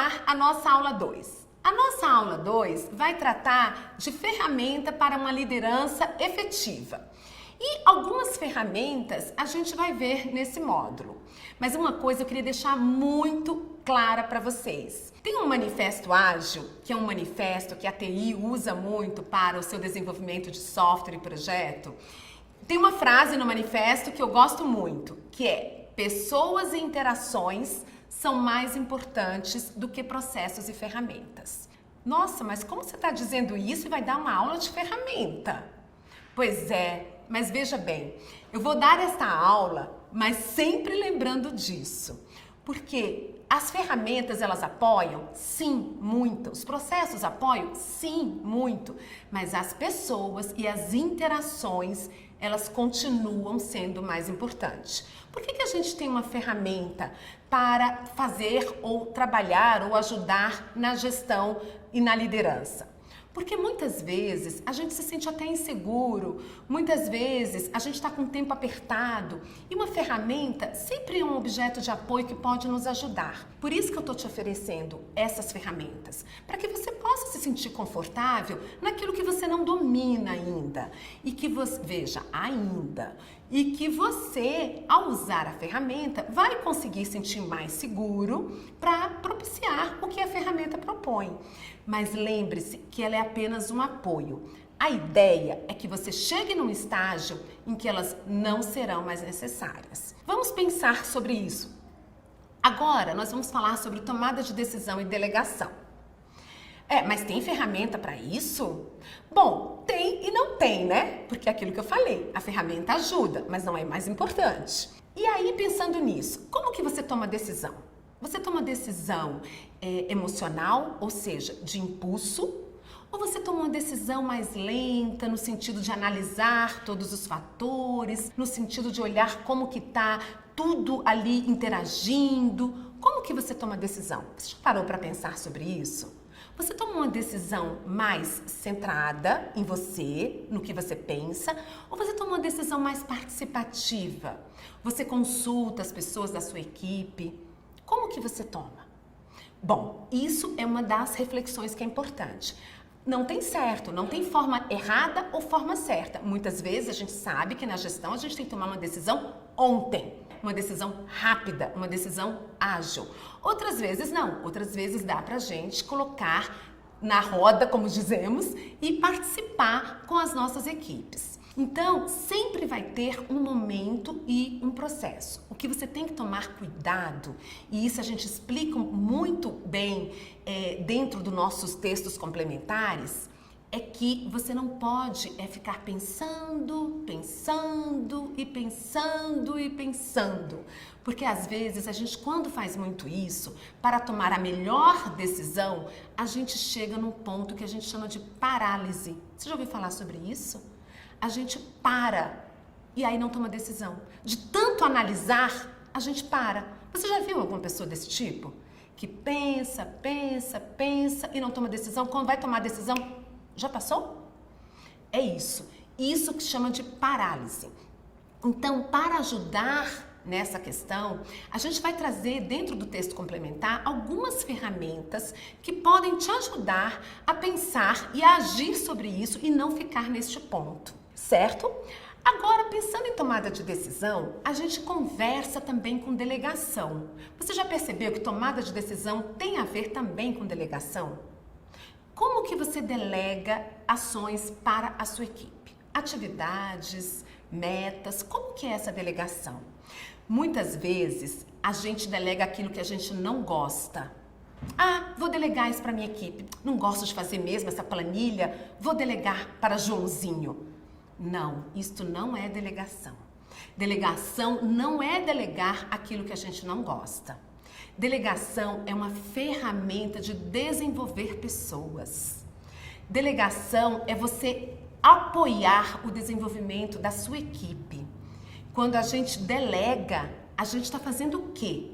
começar a nossa aula 2. A nossa aula 2 vai tratar de ferramenta para uma liderança efetiva. E algumas ferramentas a gente vai ver nesse módulo. Mas uma coisa eu queria deixar muito clara para vocês. Tem um manifesto ágil, que é um manifesto que a TI usa muito para o seu desenvolvimento de software e projeto. Tem uma frase no manifesto que eu gosto muito, que é: pessoas e interações são mais importantes do que processos e ferramentas. Nossa, mas como você está dizendo isso e vai dar uma aula de ferramenta? Pois é, mas veja bem, eu vou dar esta aula, mas sempre lembrando disso. Porque as ferramentas, elas apoiam? Sim, muito. Os processos apoiam? Sim, muito. Mas as pessoas e as interações, elas continuam sendo mais importantes. Por que a gente tem uma ferramenta para fazer ou trabalhar ou ajudar na gestão e na liderança? Porque muitas vezes a gente se sente até inseguro, muitas vezes a gente está com o tempo apertado e uma ferramenta sempre é um objeto de apoio que pode nos ajudar. Por isso que eu estou te oferecendo essas ferramentas, para que você possa se sentir confortável naquilo que você não domina ainda e que você, veja, ainda, e que você, ao usar a ferramenta, vai conseguir sentir mais seguro para propiciar o que a ferramenta propõe. Mas lembre-se que ela é apenas um apoio. A ideia é que você chegue num estágio em que elas não serão mais necessárias. Vamos pensar sobre isso. Agora nós vamos falar sobre tomada de decisão e delegação. Mas tem ferramenta para isso? Bom, tem e não tem, né? Porque é aquilo que eu falei, a ferramenta ajuda, mas não é mais importante. E aí, pensando nisso, como que você toma decisão? Você toma decisão emocional, ou seja, de impulso, ou você toma uma decisão mais lenta, no sentido de analisar todos os fatores, no sentido de olhar como que está tudo ali interagindo? Como que você toma decisão? Você já parou para pensar sobre isso? Você toma uma decisão mais centrada em você, no que você pensa, ou você toma uma decisão mais participativa? Você consulta as pessoas da sua equipe? Como que você toma? Bom, isso é uma das reflexões que é importante. Não tem certo, não tem forma errada ou forma certa. Muitas vezes a gente sabe que na gestão a gente tem que tomar uma decisão ontem. Uma decisão rápida, uma decisão ágil. Outras vezes não, outras vezes dá pra gente colocar na roda, como dizemos, e participar com as nossas equipes. Então, sempre vai ter um momento e um processo. O que você tem que tomar cuidado, e isso a gente explica muito bem dentro dos nossos textos complementares, é que você não pode ficar pensando e pensando. Porque às vezes a gente, quando faz muito isso, para tomar a melhor decisão, a gente chega num ponto que a gente chama de parálise. Você já ouviu falar sobre isso? A gente para e aí não toma decisão. De tanto analisar, a gente para. Você já viu alguma pessoa desse tipo? Que pensa e não toma decisão. Quando vai tomar decisão, já passou? É isso. Isso que chama de parálise. Então, para ajudar nessa questão, a gente vai trazer dentro do texto complementar algumas ferramentas que podem te ajudar a pensar e a agir sobre isso e não ficar neste ponto, certo? Agora, pensando em tomada de decisão, a gente conversa também com delegação. Você já percebeu que tomada de decisão tem a ver também com delegação? Como que você delega ações para a sua equipe? Atividades, metas, como que é essa delegação? Muitas vezes a gente delega aquilo que a gente não gosta. Vou delegar isso para minha equipe. Não gosto de fazer mesmo essa planilha, vou delegar para Joãozinho. Não, isto não é delegação. Delegação não é delegar aquilo que a gente não gosta. Delegação é uma ferramenta de desenvolver pessoas. Delegação é você apoiar o desenvolvimento da sua equipe. Quando a gente delega, a gente está fazendo o quê?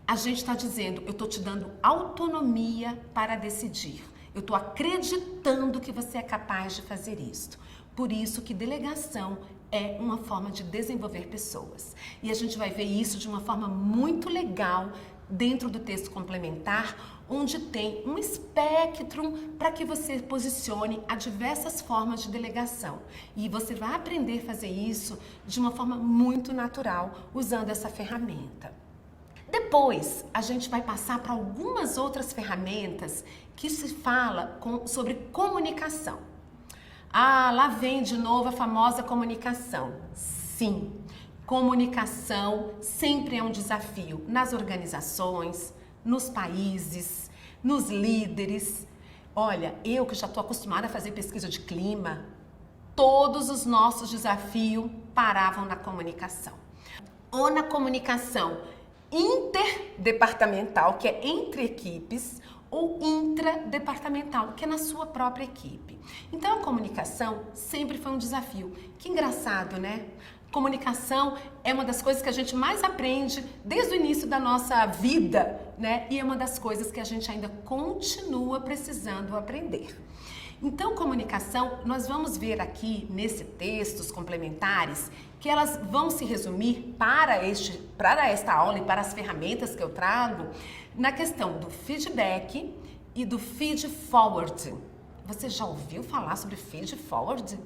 A gente está dizendo, eu estou te dando autonomia para decidir. Eu estou acreditando que você é capaz de fazer isso. Por isso que delegação é uma forma de desenvolver pessoas. E a gente vai ver isso de uma forma muito legal dentro do texto complementar, onde tem um espectro para que você posicione a diversas formas de delegação. E você vai aprender a fazer isso de uma forma muito natural, usando essa ferramenta. Depois, a gente vai passar para algumas outras ferramentas que se fala sobre comunicação. Ah, lá vem de novo a famosa comunicação. Sim, comunicação sempre é um desafio nas organizações, nos países, nos líderes. Olha, eu que já estou acostumada a fazer pesquisa de clima, todos os nossos desafios paravam na comunicação. Ou na comunicação interdepartamental, que é entre equipes, ou intradepartamental, que é na sua própria equipe. Então a comunicação sempre foi um desafio. Que engraçado, né? Comunicação é uma das coisas que a gente mais aprende desde o início da nossa vida, né? E é uma das coisas que a gente ainda continua precisando aprender. Então, comunicação, nós vamos ver aqui nesse textos complementares que elas vão se resumir para esta aula e para as ferramentas que eu trago na questão do feedback e do feed forward. Você já ouviu falar sobre feed forward?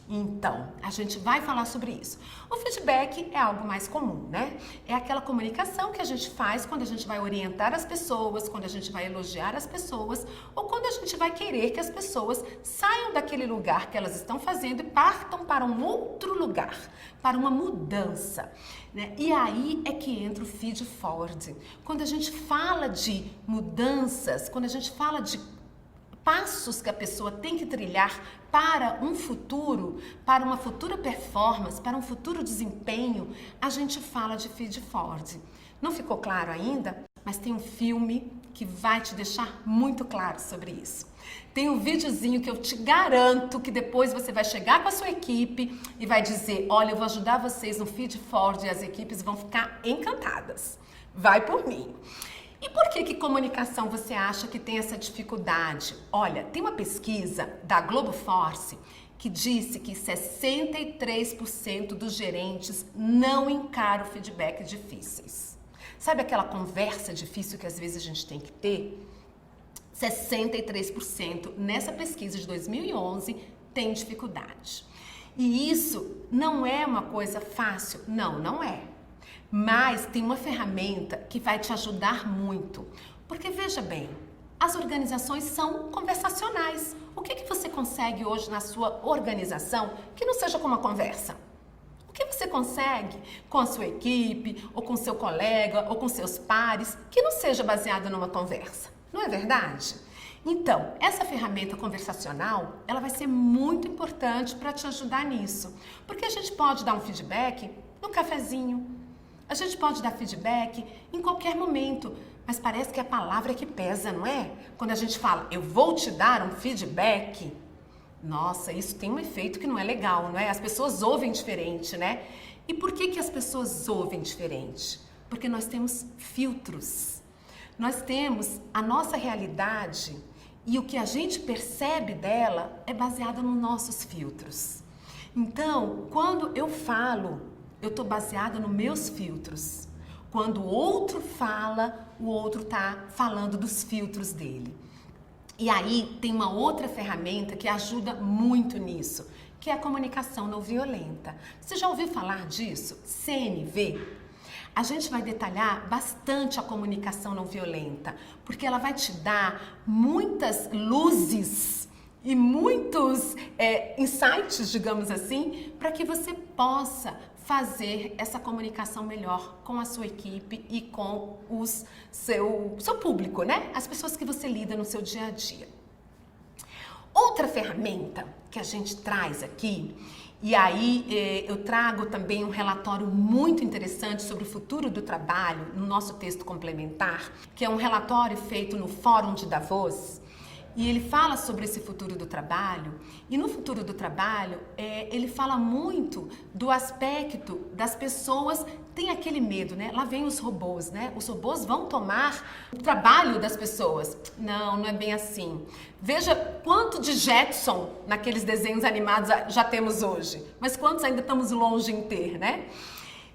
Então, a gente vai falar sobre isso. O feedback é algo mais comum, né? É aquela comunicação que a gente faz quando a gente vai orientar as pessoas, quando a gente vai elogiar as pessoas ou quando a gente vai querer que as pessoas saiam daquele lugar que elas estão fazendo e partam para um outro lugar, para uma mudança, né? E aí é que entra o feed forward. Quando a gente fala de mudanças, quando a gente fala de passos que a pessoa tem que trilhar para um futuro, para uma futura performance, para um futuro desempenho, a gente fala de feed forward. Não ficou claro ainda? Mas tem um filme que vai te deixar muito claro sobre isso. Tem um videozinho que eu te garanto que depois você vai chegar com a sua equipe e vai dizer, olha, eu vou ajudar vocês no feed forward e as equipes vão ficar encantadas. Vai por mim. E por que comunicação você acha que tem essa dificuldade? Olha, tem uma pesquisa da Globo Force que disse que 63% dos gerentes não encaram feedback difíceis. Sabe aquela conversa difícil que às vezes a gente tem que ter? 63% nessa pesquisa de 2011 tem dificuldade. E isso não é uma coisa fácil? Não, não é. Mas tem uma ferramenta que vai te ajudar muito. Porque veja bem, as organizações são conversacionais. O que você consegue hoje na sua organização que não seja com uma conversa? O que você consegue com a sua equipe, ou com seu colega, ou com seus pares, que não seja baseado numa conversa? Não é verdade? Então, essa ferramenta conversacional, ela vai ser muito importante para te ajudar nisso. Porque a gente pode dar um feedback no cafezinho, a gente pode dar feedback em qualquer momento, mas parece que a palavra é que pesa, não é? Quando a gente fala, eu vou te dar um feedback, nossa, isso tem um efeito que não é legal, não é? As pessoas ouvem diferente, né? E por que as pessoas ouvem diferente? Porque nós temos filtros. Nós temos a nossa realidade e o que a gente percebe dela é baseado nos nossos filtros. Então, quando eu falo, eu estou baseada nos meus filtros. Quando o outro fala, o outro está falando dos filtros dele. E aí tem uma outra ferramenta que ajuda muito nisso, que é a comunicação não violenta. Você já ouviu falar disso? CNV? A gente vai detalhar bastante a comunicação não violenta, porque ela vai te dar muitas luzes e muitos insights, digamos assim, para que você possa fazer essa comunicação melhor com a sua equipe e com seu público, né? As pessoas que você lida no seu dia a dia. Outra ferramenta que a gente traz aqui, e aí eu trago também um relatório muito interessante sobre o futuro do trabalho no nosso texto complementar, que é um relatório feito no Fórum de Davos. E ele fala sobre esse futuro do trabalho, e no futuro do trabalho, ele fala muito do aspecto das pessoas, tem aquele medo, né? Lá vem os robôs, né? Os robôs vão tomar o trabalho das pessoas. Não, não é bem assim. Veja quanto de Jetson naqueles desenhos animados já temos hoje, mas quantos ainda estamos longe em ter, né?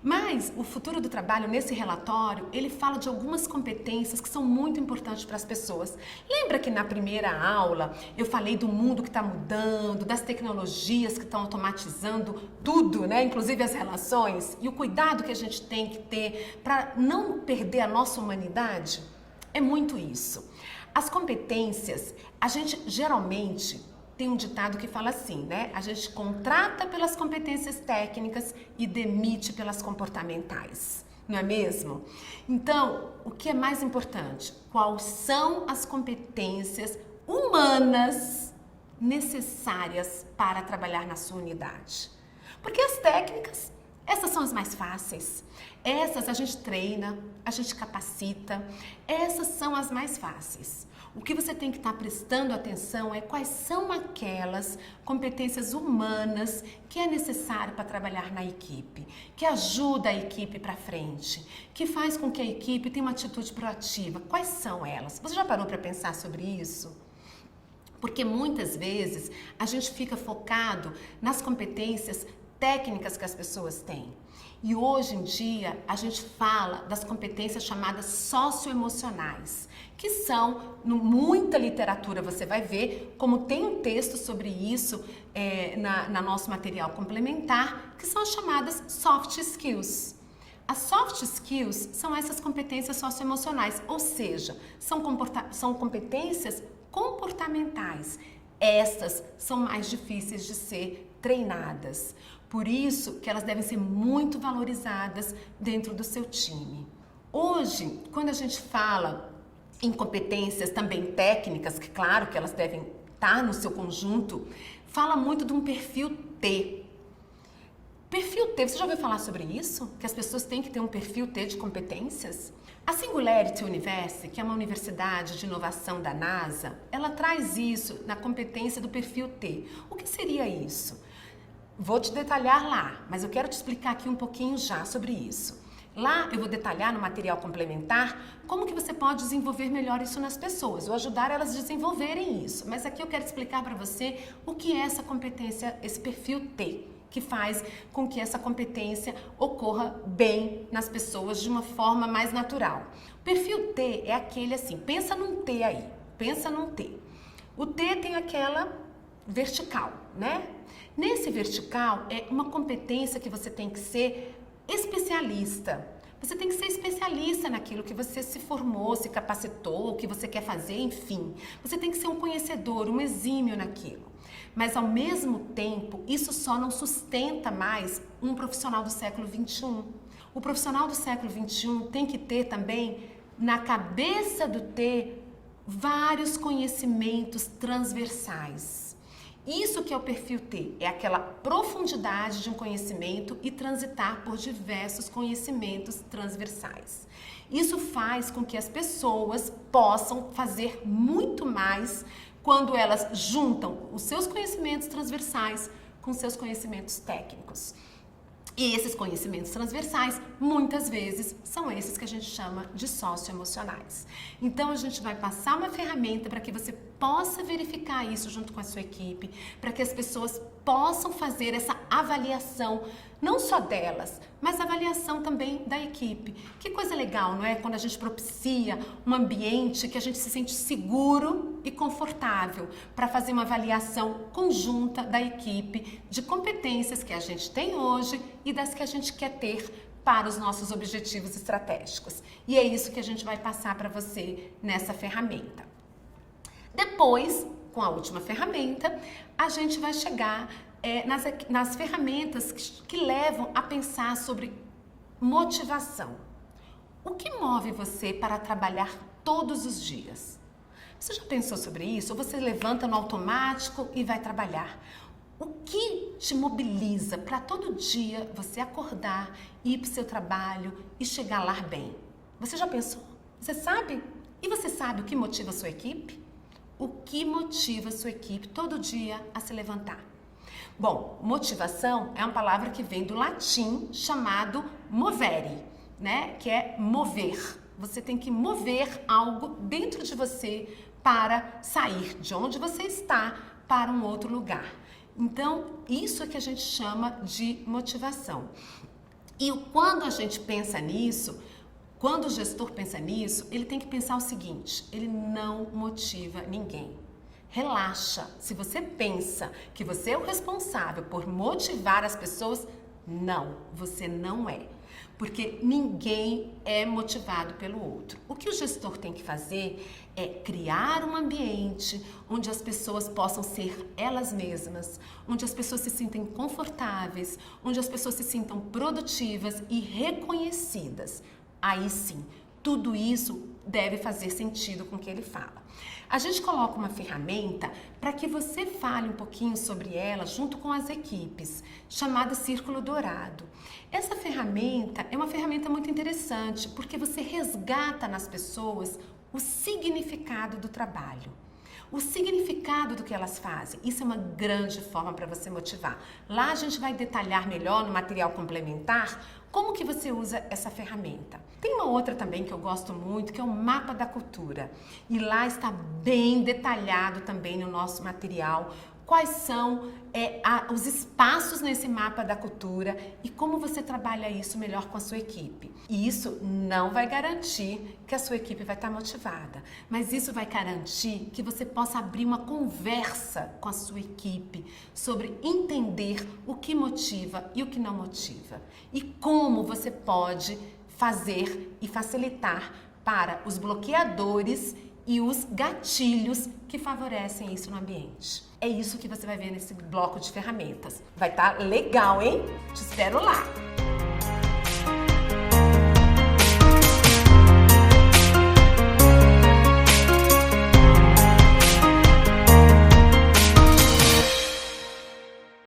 Mas o futuro do trabalho, nesse relatório, ele fala de algumas competências que são muito importantes para as pessoas. Lembra que na primeira aula eu falei do mundo que está mudando, das tecnologias que estão automatizando tudo, né? Inclusive as relações, e o cuidado que a gente tem que ter para não perder a nossa humanidade? É muito isso. As competências, a gente geralmente tem um ditado que fala assim, né? A gente contrata pelas competências técnicas e demite pelas comportamentais, não é mesmo? Então, o que é mais importante? Quais são as competências humanas necessárias para trabalhar na sua unidade? Porque as técnicas, essas são as mais fáceis. Essas a gente treina, a gente capacita, essas são as mais fáceis. O que você tem que estar prestando atenção é quais são aquelas competências humanas que é necessário para trabalhar na equipe, que ajuda a equipe para frente, que faz com que a equipe tenha uma atitude proativa. Quais são elas? Você já parou para pensar sobre isso? Porque muitas vezes a gente fica focado nas competências técnicas que as pessoas têm. E hoje em dia a gente fala das competências chamadas socioemocionais, que são, muita literatura você vai ver, como tem um texto sobre isso na nosso material complementar, que são as chamadas soft skills. As soft skills são essas competências socioemocionais, ou seja, são competências comportamentais. Estas são mais difíceis de ser treinadas. Por isso que elas devem ser muito valorizadas dentro do seu time. Hoje, quando a gente fala em competências também técnicas, que claro que elas devem estar no seu conjunto, fala muito de um perfil T. Perfil T, você já ouviu falar sobre isso? Que as pessoas têm que ter um perfil T de competências? A Singularity University, que é uma universidade de inovação da NASA, ela traz isso na competência do perfil T. O que seria isso? Vou te detalhar lá, mas eu quero te explicar aqui um pouquinho já sobre isso. Lá eu vou detalhar no material complementar como que você pode desenvolver melhor isso nas pessoas, ou ajudar elas a desenvolverem isso. Mas aqui eu quero explicar para você o que é essa competência, esse perfil T, que faz com que essa competência ocorra bem nas pessoas de uma forma mais natural. O perfil T é aquele assim, pensa num T aí, pensa num T. O T tem aquela vertical, né? Nesse vertical é uma competência que você tem que ser especialista. Você tem que ser especialista naquilo que você se formou, se capacitou, o que você quer fazer, enfim. Você tem que ser um conhecedor, um exímio naquilo. Mas, ao mesmo tempo, isso só não sustenta mais um profissional do século XXI. O profissional do século XXI tem que ter também, na cabeça do T, vários conhecimentos transversais. Isso que é o perfil T, é aquela profundidade de um conhecimento e transitar por diversos conhecimentos transversais. Isso faz com que as pessoas possam fazer muito mais quando elas juntam os seus conhecimentos transversais com seus conhecimentos técnicos. E esses conhecimentos transversais, muitas vezes, são esses que a gente chama de socioemocionais. Então, a gente vai passar uma ferramenta para que você possa verificar isso junto com a sua equipe, para que as pessoas possam fazer essa avaliação, não só delas, mas avaliação também da equipe. Que coisa legal, não é? Quando a gente propicia um ambiente que a gente se sente seguro e confortável para fazer uma avaliação conjunta da equipe de competências que a gente tem hoje e das que a gente quer ter para os nossos objetivos estratégicos. E é isso que a gente vai passar para você nessa ferramenta. Depois, com a última ferramenta, a gente vai chegar nas ferramentas que levam a pensar sobre motivação. O que move você para trabalhar todos os dias? Você já pensou sobre isso? Ou você levanta no automático e vai trabalhar? O que te mobiliza para todo dia você acordar, ir para o seu trabalho e chegar lá bem? Você já pensou? Você sabe? E você sabe o que motiva a sua equipe? O que motiva a sua equipe todo dia a se levantar? Bom, motivação é uma palavra que vem do latim chamado movere, né? Que é mover. Você tem que mover algo dentro de você para sair de onde você está para um outro lugar. Então, isso é que a gente chama de motivação. E quando a gente pensa nisso, quando o gestor pensa nisso, ele tem que pensar o seguinte: ele não motiva ninguém. Relaxa. Se você pensa que você é o responsável por motivar as pessoas, não, você não é. Porque ninguém é motivado pelo outro. O que o gestor tem que fazer é criar um ambiente onde as pessoas possam ser elas mesmas, onde as pessoas se sintem confortáveis, onde as pessoas se sintam produtivas e reconhecidas. Aí sim, tudo isso deve fazer sentido com o que ele fala. A gente coloca uma ferramenta para que você fale um pouquinho sobre ela junto com as equipes, chamada Círculo Dourado. Essa ferramenta é uma ferramenta muito interessante porque você resgata nas pessoas o significado do trabalho. O significado do que elas fazem. Isso é uma grande forma para você motivar. Lá a gente vai detalhar melhor no material complementar como que você usa essa ferramenta. Tem uma outra também que eu gosto muito, que é o Mapa da Cultura. E lá está bem detalhado também no nosso material quais são os espaços nesse mapa da cultura e como você trabalha isso melhor com a sua equipe. E isso não vai garantir que a sua equipe vai estar motivada, mas isso vai garantir que você possa abrir uma conversa com a sua equipe sobre entender o que motiva e o que não motiva e como você pode fazer e facilitar para os bloqueadores e os gatilhos que favorecem isso no ambiente. É isso que você vai ver nesse bloco de ferramentas. Vai estar legal, hein? Te espero lá!